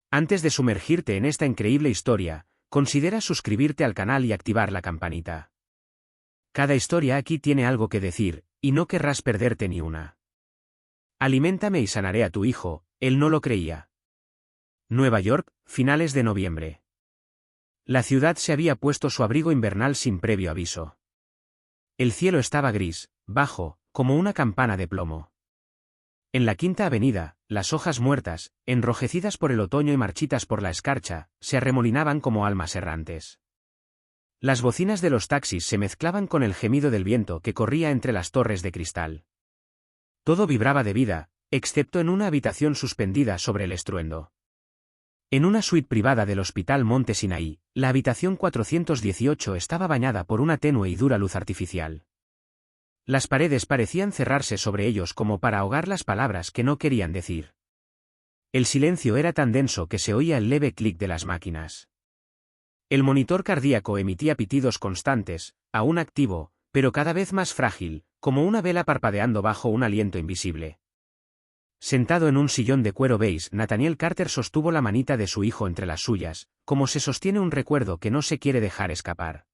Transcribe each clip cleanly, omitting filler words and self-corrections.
Antes de sumergirte en esta increíble historia, considera suscribirte al canal y activar la campanita. Cada historia aquí tiene algo que decir, y no querrás perderte ni una. Aliméntame y sanaré a tu hijo, él no lo creía. Nueva York, finales de noviembre. La ciudad se había puesto su abrigo invernal sin previo aviso. El cielo estaba gris, bajo, como una campana de plomo. En la Quinta Avenida, las hojas muertas, enrojecidas por el otoño y marchitas por la escarcha, se arremolinaban como almas errantes. Las bocinas de los taxis se mezclaban con el gemido del viento que corría entre las torres de cristal. Todo vibraba de vida, excepto en una habitación suspendida sobre el estruendo. En una suite privada del Hospital Monte Sinaí, la habitación 418 estaba bañada por una tenue y dura luz artificial. Las paredes parecían cerrarse sobre ellos como para ahogar las palabras que no querían decir. El silencio era tan denso que se oía el leve clic de las máquinas. El monitor cardíaco emitía pitidos constantes, aún activo, pero cada vez más frágil, como una vela parpadeando bajo un aliento invisible. Sentado en un sillón de cuero beige, Nathaniel Carter sostuvo la manita de su hijo entre las suyas, como se sostiene un recuerdo que no se quiere dejar escapar.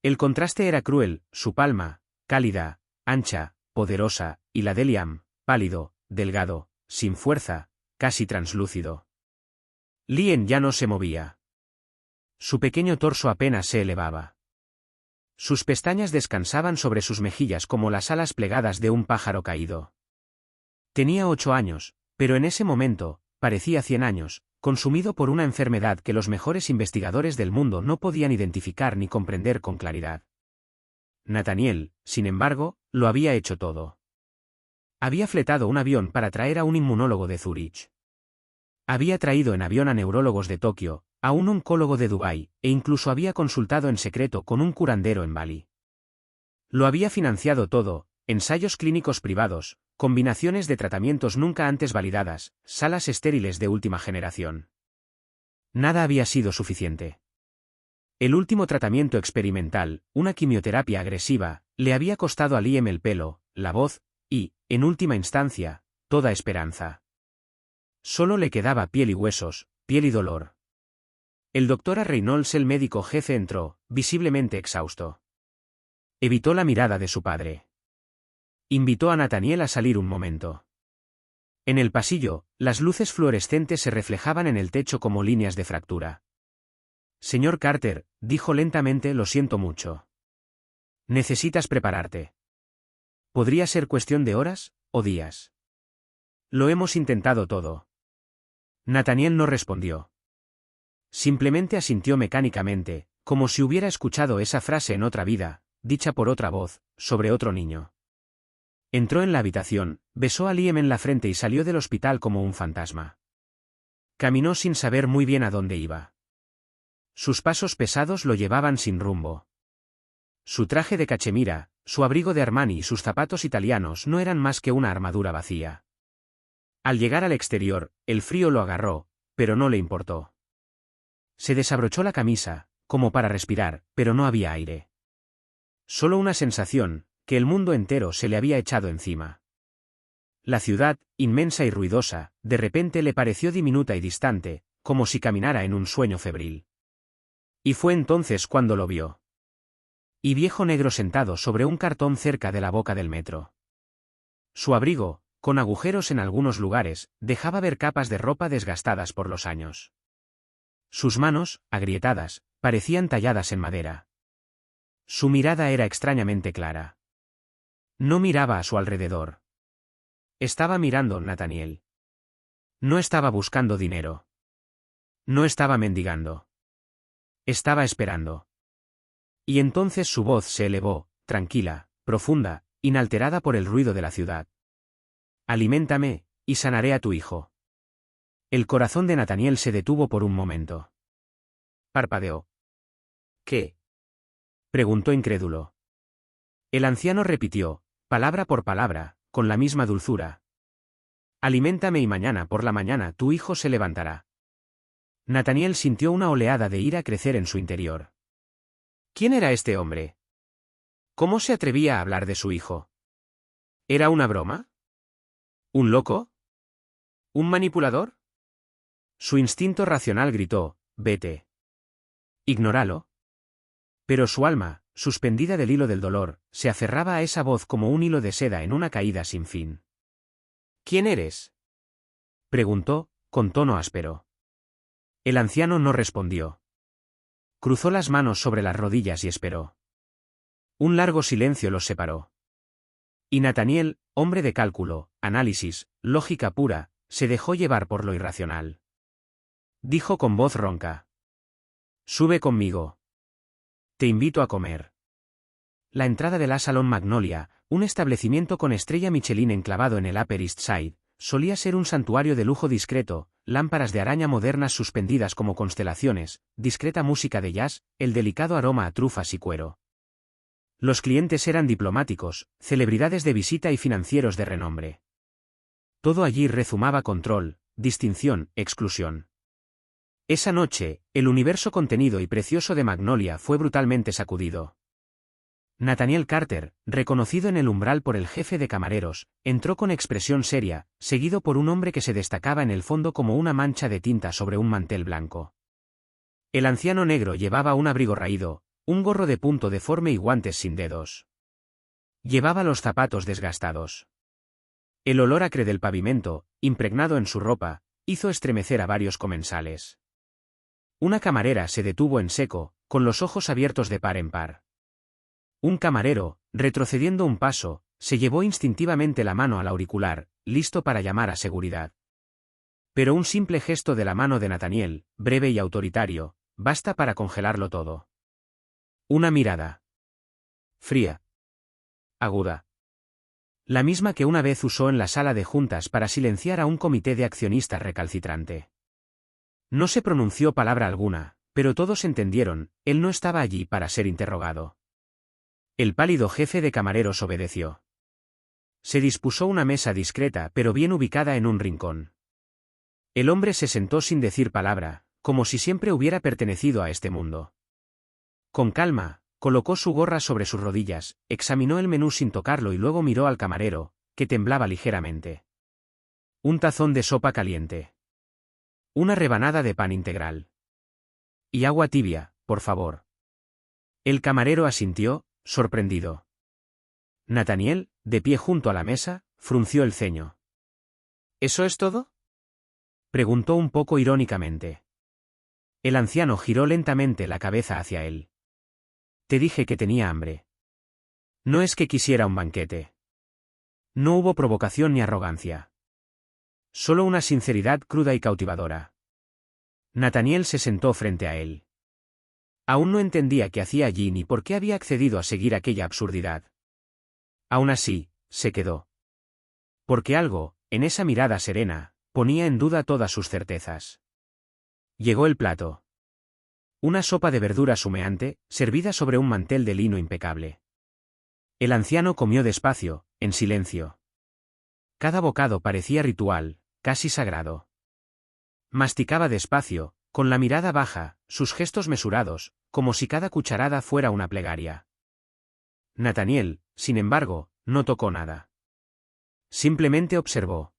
El contraste era cruel, su palma, cálida, ancha, poderosa, y la de Liam, pálido, delgado, sin fuerza, casi translúcido. Liam ya no se movía. Su pequeño torso apenas se elevaba. Sus pestañas descansaban sobre sus mejillas como las alas plegadas de un pájaro caído. Tenía 8 años, pero en ese momento, parecía 100 años, consumido por una enfermedad que los mejores investigadores del mundo no podían identificar ni comprender con claridad. Nathaniel, sin embargo, lo había hecho todo. Había fletado un avión para traer a un inmunólogo de Zúrich. Había traído en avión a neurólogos de Tokio, a un oncólogo de Dubái, e incluso había consultado en secreto con un curandero en Bali. Lo había financiado todo, ensayos clínicos privados, combinaciones de tratamientos nunca antes validadas, salas estériles de última generación. Nada había sido suficiente. El último tratamiento experimental, una quimioterapia agresiva, le había costado a Liam el pelo, la voz, y, en última instancia, toda esperanza. Solo le quedaba piel y huesos, piel y dolor. El doctor Reynolds, el médico jefe, entró, visiblemente exhausto. Evitó la mirada de su padre. Invitó a Nathaniel a salir un momento. En el pasillo, las luces fluorescentes se reflejaban en el techo como líneas de fractura. Señor Carter, dijo lentamente, lo siento mucho. Necesitas prepararte. Podría ser cuestión de horas, o días. Lo hemos intentado todo. Nathaniel no respondió. Simplemente asintió mecánicamente, como si hubiera escuchado esa frase en otra vida, dicha por otra voz, sobre otro niño. Entró en la habitación, besó a Liam en la frente y salió del hospital como un fantasma. Caminó sin saber muy bien a dónde iba. Sus pasos pesados lo llevaban sin rumbo. Su traje de cachemira, su abrigo de Armani y sus zapatos italianos no eran más que una armadura vacía. Al llegar al exterior, el frío lo agarró, pero no le importó. Se desabrochó la camisa, como para respirar, pero no había aire. Solo una sensación, que el mundo entero se le había echado encima. La ciudad, inmensa y ruidosa, de repente le pareció diminuta y distante, como si caminara en un sueño febril. Y fue entonces cuando lo vio. Y viejo negro sentado sobre un cartón cerca de la boca del metro. Su abrigo, con agujeros en algunos lugares, dejaba ver capas de ropa desgastadas por los años. Sus manos, agrietadas, parecían talladas en madera. Su mirada era extrañamente clara. No miraba a su alrededor. Estaba mirando Nathaniel. No estaba buscando dinero. No estaba mendigando. Estaba esperando. Y entonces su voz se elevó, tranquila, profunda, inalterada por el ruido de la ciudad. Aliméntame, y sanaré a tu hijo. El corazón de Nathaniel se detuvo por un momento. Parpadeó. ¿Qué? Preguntó incrédulo. El anciano repitió, palabra por palabra, con la misma dulzura. Aliméntame y mañana por la mañana tu hijo se levantará. Nathaniel sintió una oleada de ira crecer en su interior. ¿Quién era este hombre? ¿Cómo se atrevía a hablar de su hijo? ¿Era una broma? ¿Un loco? ¿Un manipulador? Su instinto racional gritó, «Vete». Ignóralo. Pero su alma, suspendida del hilo del dolor, se aferraba a esa voz como un hilo de seda en una caída sin fin. «¿Quién eres?», preguntó, con tono áspero. El anciano no respondió. Cruzó las manos sobre las rodillas y esperó. Un largo silencio los separó. Y Nathaniel, hombre de cálculo, análisis, lógica pura, se dejó llevar por lo irracional. Dijo con voz ronca. «Sube conmigo. Te invito a comer». La entrada de la Salón Magnolia, un establecimiento con estrella Michelin enclavado en el Upper East Side, solía ser un santuario de lujo discreto, lámparas de araña modernas suspendidas como constelaciones, discreta música de jazz, el delicado aroma a trufas y cuero. Los clientes eran diplomáticos, celebridades de visita y financieros de renombre. Todo allí rezumaba control, distinción, exclusión. Esa noche, el universo contenido y precioso de Magnolia fue brutalmente sacudido. Nathaniel Carter, reconocido en el umbral por el jefe de camareros, entró con expresión seria, seguido por un hombre que se destacaba en el fondo como una mancha de tinta sobre un mantel blanco. El anciano negro llevaba un abrigo raído, un gorro de punto deforme y guantes sin dedos. Llevaba los zapatos desgastados. El olor acre del pavimento, impregnado en su ropa, hizo estremecer a varios comensales. Una camarera se detuvo en seco, con los ojos abiertos de par en par. Un camarero, retrocediendo un paso, se llevó instintivamente la mano al auricular, listo para llamar a seguridad. Pero un simple gesto de la mano de Nathaniel, breve y autoritario, basta para congelarlo todo. Una mirada. Fría. Aguda. La misma que una vez usó en la sala de juntas para silenciar a un comité de accionistas recalcitrante. No se pronunció palabra alguna, pero todos entendieron, él no estaba allí para ser interrogado. El pálido jefe de camareros obedeció. Se dispuso una mesa discreta pero bien ubicada en un rincón. El hombre se sentó sin decir palabra, como si siempre hubiera pertenecido a este mundo. Con calma, colocó su gorra sobre sus rodillas, examinó el menú sin tocarlo y luego miró al camarero, que temblaba ligeramente. Un tazón de sopa caliente. Una rebanada de pan integral. Y agua tibia, por favor. El camarero asintió, sorprendido. Nathaniel, de pie junto a la mesa, frunció el ceño. ¿Eso es todo?, preguntó un poco irónicamente. El anciano giró lentamente la cabeza hacia él. Te dije que tenía hambre. No es que quisiera un banquete. No hubo provocación ni arrogancia. Solo una sinceridad cruda y cautivadora. Nathaniel se sentó frente a él. Aún no entendía qué hacía allí ni por qué había accedido a seguir aquella absurdidad. Aún así, se quedó. Porque algo, en esa mirada serena, ponía en duda todas sus certezas. Llegó el plato. Una sopa de verduras humeante, servida sobre un mantel de lino impecable. El anciano comió despacio, en silencio. Cada bocado parecía ritual, casi sagrado. Masticaba despacio, con la mirada baja, sus gestos mesurados, como si cada cucharada fuera una plegaria. Nathaniel, sin embargo, no tocó nada. Simplemente observó.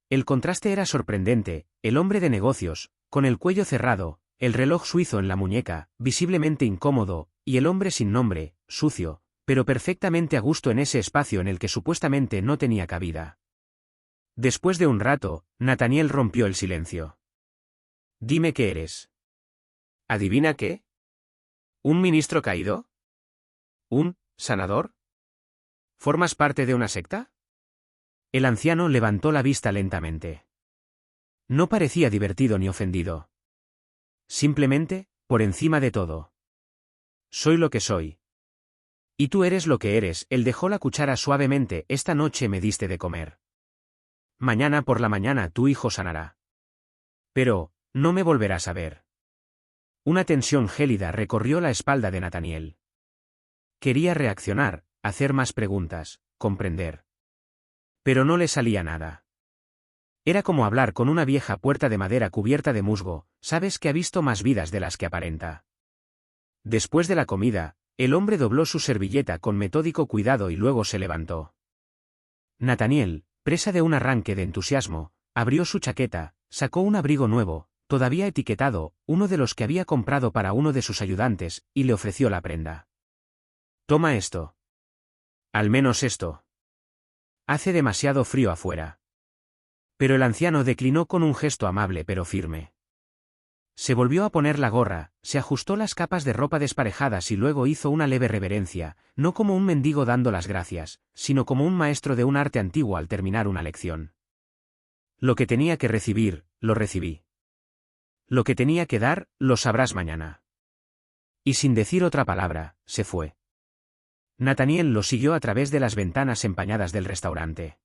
El contraste era sorprendente, el hombre de negocios, con el cuello cerrado, el reloj suizo en la muñeca, visiblemente incómodo, y el hombre sin nombre, sucio, pero perfectamente a gusto en ese espacio en el que supuestamente no tenía cabida. Después de un rato, Nathaniel rompió el silencio. Dime qué eres. ¿Adivina qué? ¿Un ministro caído? ¿Un sanador? ¿Formas parte de una secta? El anciano levantó la vista lentamente. No parecía divertido ni ofendido. Simplemente, por encima de todo. Soy lo que soy. Y tú eres lo que eres. Él dejó la cuchara suavemente. Esta noche me diste de comer. Mañana por la mañana tu hijo sanará. Pero, no me volverás a ver. Una tensión gélida recorrió la espalda de Nathaniel. Quería reaccionar, hacer más preguntas, comprender. Pero no le salía nada. Era como hablar con una vieja puerta de madera cubierta de musgo, sabes que ha visto más vidas de las que aparenta. Después de la comida, el hombre dobló su servilleta con metódico cuidado y luego se levantó. Nathaniel, presa de un arranque de entusiasmo, abrió su chaqueta, Sacó un abrigo nuevo, todavía etiquetado, uno de los que había comprado para uno de sus ayudantes, y le ofreció la prenda. «Toma esto. Al menos esto. Hace demasiado frío afuera». Pero el anciano declinó con un gesto amable pero firme. Se volvió a poner la gorra, se ajustó las capas de ropa desparejadas y luego hizo una leve reverencia, no como un mendigo dando las gracias, sino como un maestro de un arte antiguo al terminar una lección. Lo que tenía que recibir, lo recibí. Lo que tenía que dar, lo sabrás mañana. Y sin decir otra palabra, se fue. Nathaniel lo siguió a través de las ventanas empañadas del restaurante.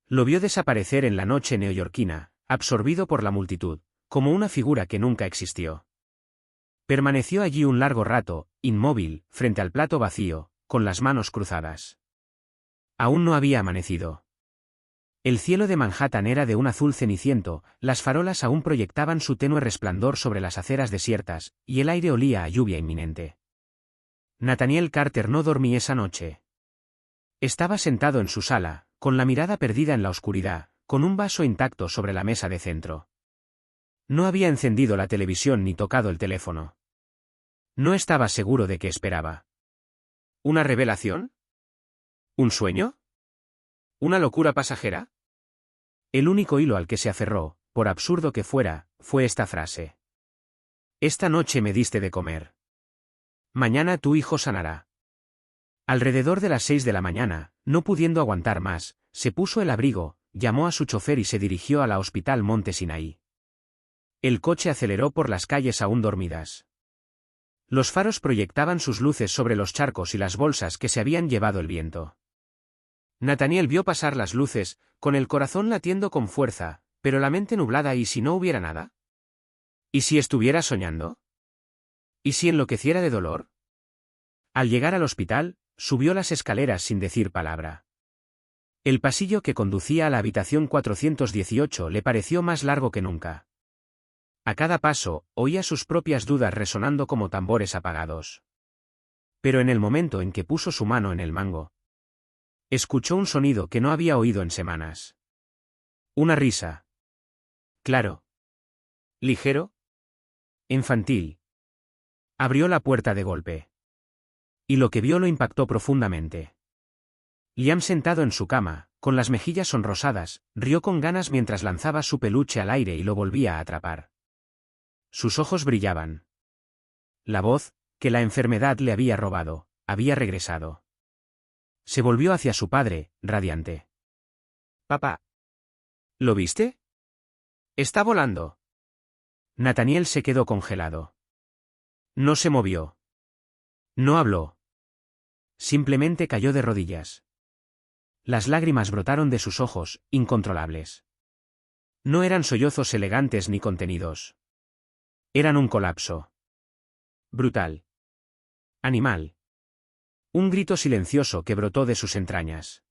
Lo vio desaparecer en la noche neoyorquina, absorbido por la multitud, como una figura que nunca existió. Permaneció allí un largo rato, inmóvil, frente al plato vacío, con las manos cruzadas. Aún no había amanecido. El cielo de Manhattan era de un azul ceniciento, las farolas aún proyectaban su tenue resplandor sobre las aceras desiertas, y el aire olía a lluvia inminente. Nathaniel Carter no dormí esa noche. Estaba sentado en su sala, con la mirada perdida en la oscuridad, con un vaso intacto sobre la mesa de centro. No había encendido la televisión ni tocado el teléfono. No estaba seguro de qué esperaba. ¿Una revelación? ¿Un sueño? ¿Una locura pasajera? El único hilo al que se aferró, por absurdo que fuera, fue esta frase. Esta noche me diste de comer. Mañana tu hijo sanará. Alrededor de las 6 de la mañana, no pudiendo aguantar más, se puso el abrigo, llamó a su chofer y se dirigió a la Hospital Monte Sinaí. El coche aceleró por las calles aún dormidas. Los faros proyectaban sus luces sobre los charcos y las bolsas que se habían llevado el viento. Nathaniel vio pasar las luces, con el corazón latiendo con fuerza, pero la mente nublada. ¿Y si no hubiera nada? ¿Y si estuviera soñando? ¿Y si enloqueciera de dolor? Al llegar al hospital, subió las escaleras sin decir palabra. El pasillo que conducía a la habitación 418 le pareció más largo que nunca. A cada paso, oía sus propias dudas resonando como tambores apagados. Pero en el momento en que puso su mano en el mango, escuchó un sonido que no había oído en semanas. Una risa. Claro. Ligero. Infantil. Abrió la puerta de golpe. Y lo que vio lo impactó profundamente. Liam, sentado en su cama, con las mejillas sonrosadas, rió con ganas mientras lanzaba su peluche al aire y lo volvía a atrapar. Sus ojos brillaban. La voz, que la enfermedad le había robado, había regresado. Se volvió hacia su padre, radiante. «Papá. ¿Lo viste? Está volando». Nathaniel se quedó congelado. No se movió. No habló. Simplemente cayó de rodillas. Las lágrimas brotaron de sus ojos, incontrolables. No eran sollozos elegantes ni contenidos. Eran un colapso. Brutal. Animal. Un grito silencioso que brotó de sus entrañas.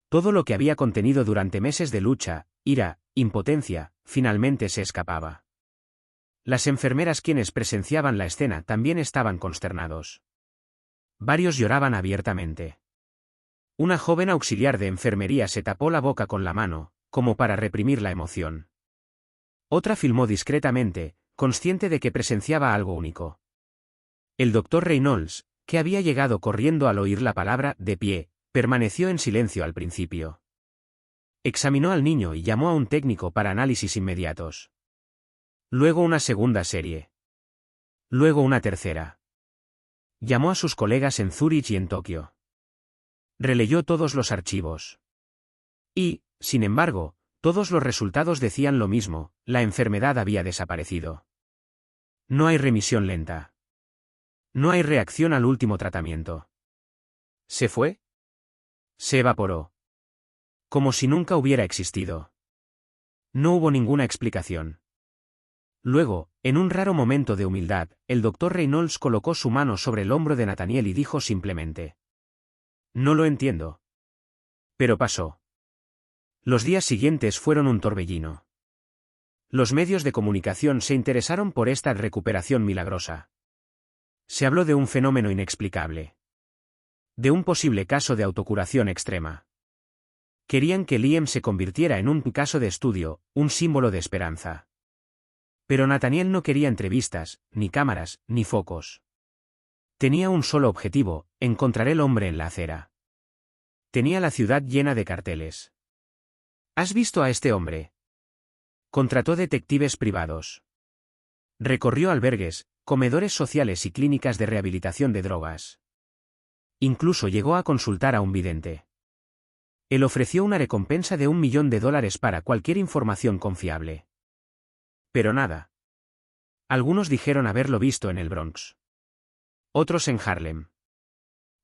Todo lo que había contenido durante meses de lucha, ira, impotencia, finalmente se escapaba. Las enfermeras quienes presenciaban la escena también estaban consternados. Varios lloraban abiertamente. Una joven auxiliar de enfermería se tapó la boca con la mano, como para reprimir la emoción. Otra filmó discretamente, consciente de que presenciaba algo único. El doctor Reynolds, que había llegado corriendo al oír la palabra «de pie», permaneció en silencio al principio. Examinó al niño y llamó a un técnico para análisis inmediatos. Luego una segunda serie. Luego una tercera. Llamó a sus colegas en Zúrich y en Tokio. Releyó todos los archivos. Y, sin embargo, todos los resultados decían lo mismo: la enfermedad había desaparecido. No hay remisión lenta. No hay reacción al último tratamiento. ¿Se fue? Se evaporó. Como si nunca hubiera existido. No hubo ninguna explicación. Luego, en un raro momento de humildad, el doctor Reynolds colocó su mano sobre el hombro de Nathaniel y dijo simplemente: «No lo entiendo». Pero pasó. Los días siguientes fueron un torbellino. Los medios de comunicación se interesaron por esta recuperación milagrosa. Se habló de un fenómeno inexplicable. De un posible caso de autocuración extrema. Querían que Liam se convirtiera en un caso de estudio, un símbolo de esperanza. Pero Nathaniel no quería entrevistas, ni cámaras, ni focos. Tenía un solo objetivo: encontrar el hombre en la acera. Tenía la ciudad llena de carteles. ¿Has visto a este hombre? Contrató detectives privados. Recorrió albergues, comedores sociales y clínicas de rehabilitación de drogas. Incluso llegó a consultar a un vidente. Él ofreció una recompensa de $1 millón para cualquier información confiable. Pero nada. Algunos dijeron haberlo visto en el Bronx. Otros en Harlem.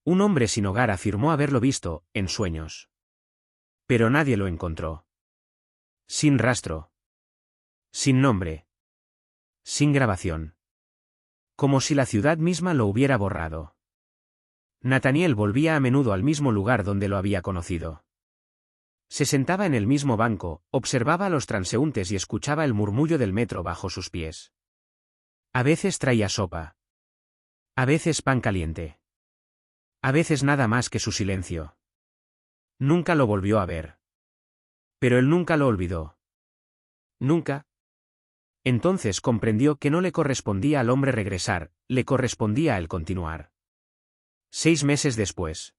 Un hombre sin hogar afirmó haberlo visto, en sueños. Pero nadie lo encontró. Sin rastro. Sin nombre. Sin grabación. Como si la ciudad misma lo hubiera borrado. Nathaniel volvía a menudo al mismo lugar donde lo había conocido. Se sentaba en el mismo banco, observaba a los transeúntes y escuchaba el murmullo del metro bajo sus pies. A veces traía sopa. A veces pan caliente. A veces nada más que su silencio. Nunca lo volvió a ver. Pero él nunca lo olvidó. Nunca. Entonces comprendió que no le correspondía al hombre regresar, le correspondía a él continuar. 6 meses después.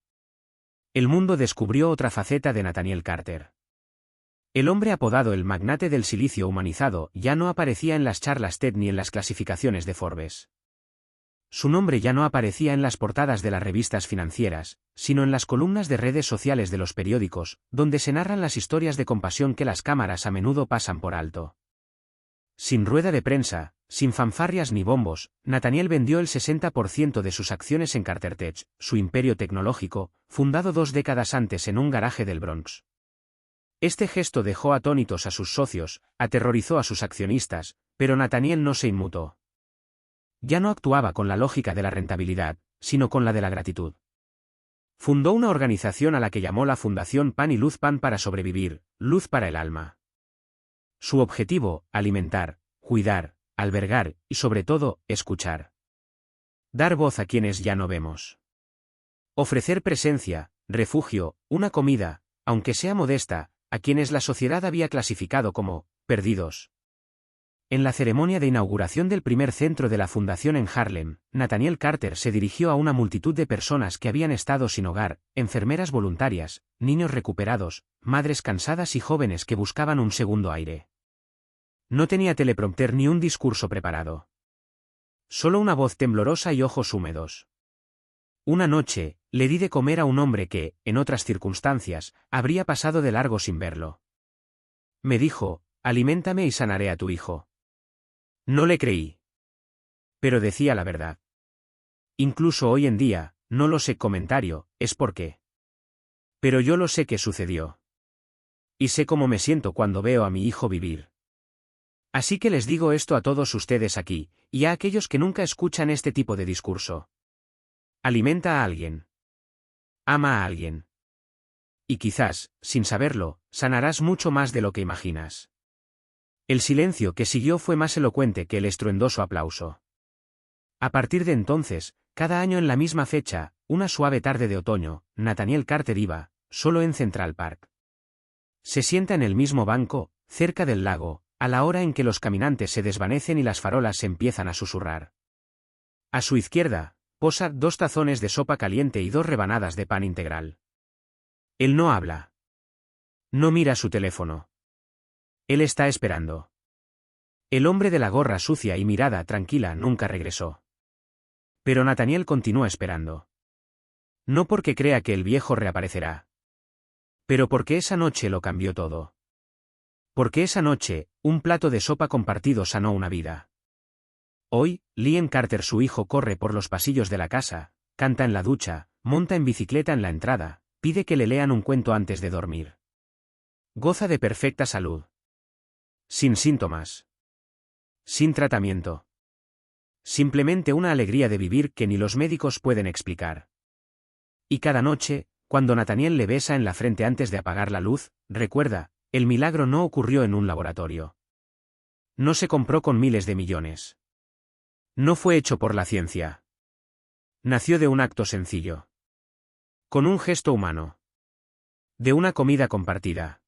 El mundo descubrió otra faceta de Nathaniel Carter. El hombre apodado el magnate del silicio humanizado ya no aparecía en las charlas TED ni en las clasificaciones de Forbes. Su nombre ya no aparecía en las portadas de las revistas financieras, sino en las columnas de redes sociales de los periódicos, donde se narran las historias de compasión que las cámaras a menudo pasan por alto. Sin rueda de prensa, sin fanfarrias ni bombos, Nathaniel vendió el 60% de sus acciones en Carter Tech, su imperio tecnológico, fundado 2 décadas antes en un garaje del Bronx. Este gesto dejó atónitos a sus socios, aterrorizó a sus accionistas, pero Nathaniel no se inmutó. Ya no actuaba con la lógica de la rentabilidad, sino con la de la gratitud. Fundó una organización a la que llamó la Fundación Pan y Luz Pan para sobrevivir, luz para el alma. Su objetivo: alimentar, cuidar, albergar y sobre todo, escuchar. Dar voz a quienes ya no vemos. Ofrecer presencia, refugio, una comida, aunque sea modesta, a quienes la sociedad había clasificado como perdidos. En la ceremonia de inauguración del primer centro de la fundación en Harlem, Nathaniel Carter se dirigió a una multitud de personas que habían estado sin hogar, enfermeras voluntarias, niños recuperados, madres cansadas y jóvenes que buscaban un segundo aire. No tenía teleprompter ni un discurso preparado. Solo una voz temblorosa y ojos húmedos. Una noche, le di de comer a un hombre que, en otras circunstancias, habría pasado de largo sin verlo. Me dijo: aliméntame y sanaré a tu hijo. No le creí. Pero decía la verdad. Incluso hoy en día, no lo sé comentario, es por qué. Pero yo lo sé que sucedió. Y sé cómo me siento cuando veo a mi hijo vivir. Así que les digo esto a todos ustedes aquí, y a aquellos que nunca escuchan este tipo de discurso. Alimenta a alguien. Ama a alguien. Y quizás, sin saberlo, sanarás mucho más de lo que imaginas. El silencio que siguió fue más elocuente que el estruendoso aplauso. A partir de entonces, cada año en la misma fecha, una suave tarde de otoño, Nathaniel Carter iba, solo en Central Park. Se sienta en el mismo banco, cerca del lago, a la hora en que los caminantes se desvanecen y las farolas empiezan a susurrar. A su izquierda, posa 2 tazones de sopa caliente y 2 rebanadas de pan integral. Él no habla. No mira su teléfono. Él está esperando. El hombre de la gorra sucia y mirada tranquila nunca regresó. Pero Nathaniel continúa esperando. No porque crea que el viejo reaparecerá. Pero porque esa noche lo cambió todo. Porque esa noche, un plato de sopa compartido sanó una vida. Hoy, Liam Carter, su hijo, corre por los pasillos de la casa, canta en la ducha, monta en bicicleta en la entrada, pide que le lean un cuento antes de dormir. Goza de perfecta salud. Sin síntomas. Sin tratamiento. Simplemente una alegría de vivir que ni los médicos pueden explicar. Y cada noche, cuando Nathaniel le besa en la frente antes de apagar la luz, recuerda: el milagro no ocurrió en un laboratorio. No se compró con miles de millones. No fue hecho por la ciencia. Nació de un acto sencillo. Con un gesto humano. De una comida compartida.